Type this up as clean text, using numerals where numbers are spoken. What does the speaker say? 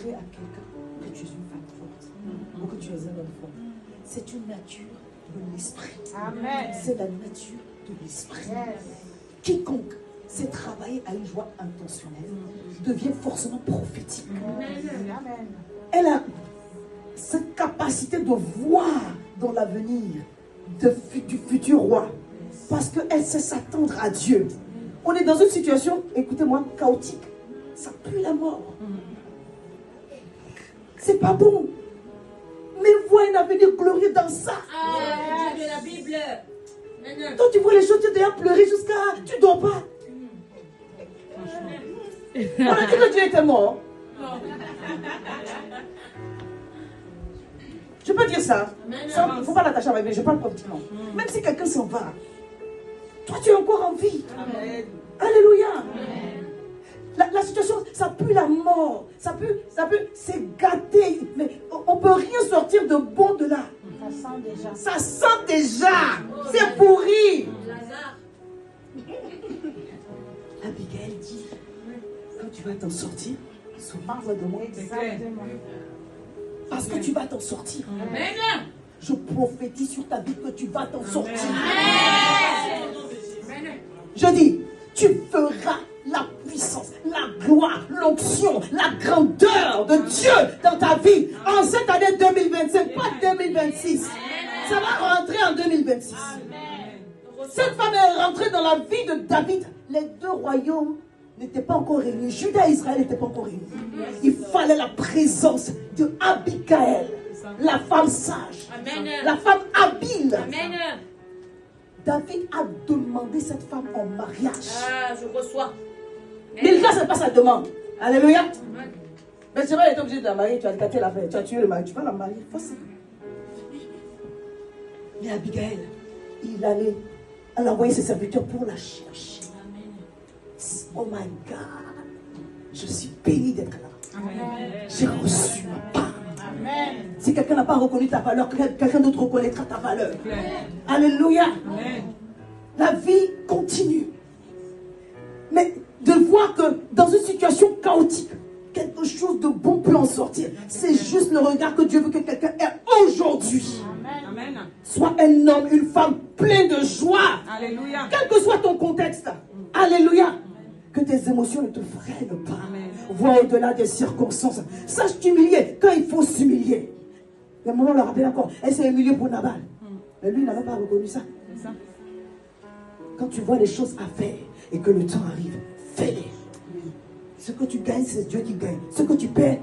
montrer à quelqu'un que tu es une femme forte ou que tu es un homme fort. C'est une nature de l'esprit. Amen. C'est la nature de l'esprit. Quiconque sait travailler à une joie intentionnelle devient forcément prophétique. Amen. Elle a cette capacité de voir dans l'avenir du futur roi parce qu'elle sait s'attendre à Dieu. On est dans une situation, écoutez-moi, chaotique. Ça pue la mort. C'est pas bon. Mais vois un avenir glorieux dans ça. Dieu de la Bible. Quand tu vois les choses, tu dois pleurer jusqu'à... Tu dors pas. On a dit que Dieu était mort. Je peux dire ça. Il ne faut pas l'attacher avec lui. Je parle politiquement. Même si quelqu'un s'en va, toi tu es encore en vie. Amen. Alléluia. La situation, ça pue la mort. Ça pue, c'est gâté. Mais on ne peut rien sortir de bon de là. Ça sent déjà. Ça sent déjà. C'est pourri. Lazare. Abigail dit, quand tu vas t'en sortir, souviens-toi de moi. Exactement. Parce que tu vas t'en sortir. Amen. Je prophétise sur ta vie que tu vas t'en sortir. Amen. Je dis, tu feras la puissance, la gloire, l'onction, la grandeur de Dieu dans ta vie en cette année 2025, pas 2026. Ça va rentrer en 2026. Cette femme est rentrée dans la vie de David. Les deux royaumes n'étaient pas encore réunis. Juda et Israël n'étaient pas encore réunis. Il fallait la présence de Abigail, la femme sage, la femme habile. Amen. David a demandé cette femme en mariage. Ah, je reçois. Mais là, ce n'est pas sa demande. Alléluia. Mais tu vas être obligé de la marier, tu as gâté la fête, tu as tué le mari, tu vas la marier. Forcément. Mais Abigail, elle a envoyé ses serviteurs pour la chercher. Oh my God. Je suis béni d'être là. J'ai reçu ma part. Amen. Si quelqu'un n'a pas reconnu ta valeur, quelqu'un d'autre reconnaîtra ta valeur. Alléluia. La vie continue. Mais de voir que dans une situation chaotique, quelque chose de bon peut en sortir. C'est juste le regard que Dieu veut que quelqu'un ait aujourd'hui. Amen. Sois un homme, une femme plein de joie. Alléluia. Quel que soit ton contexte. Alléluia. Que tes émotions ne te freinent pas. Vois au-delà des circonstances. Sache t'humilier quand il faut s'humilier. Le moment le rappelle encore. Elle s'est humiliée pour Nabal. Mais lui, il n'avait pas reconnu ça. Quand tu vois les choses à faire et que le temps arrive, fais-les. Ce que tu gagnes, c'est Dieu qui gagne. Ce que tu perds,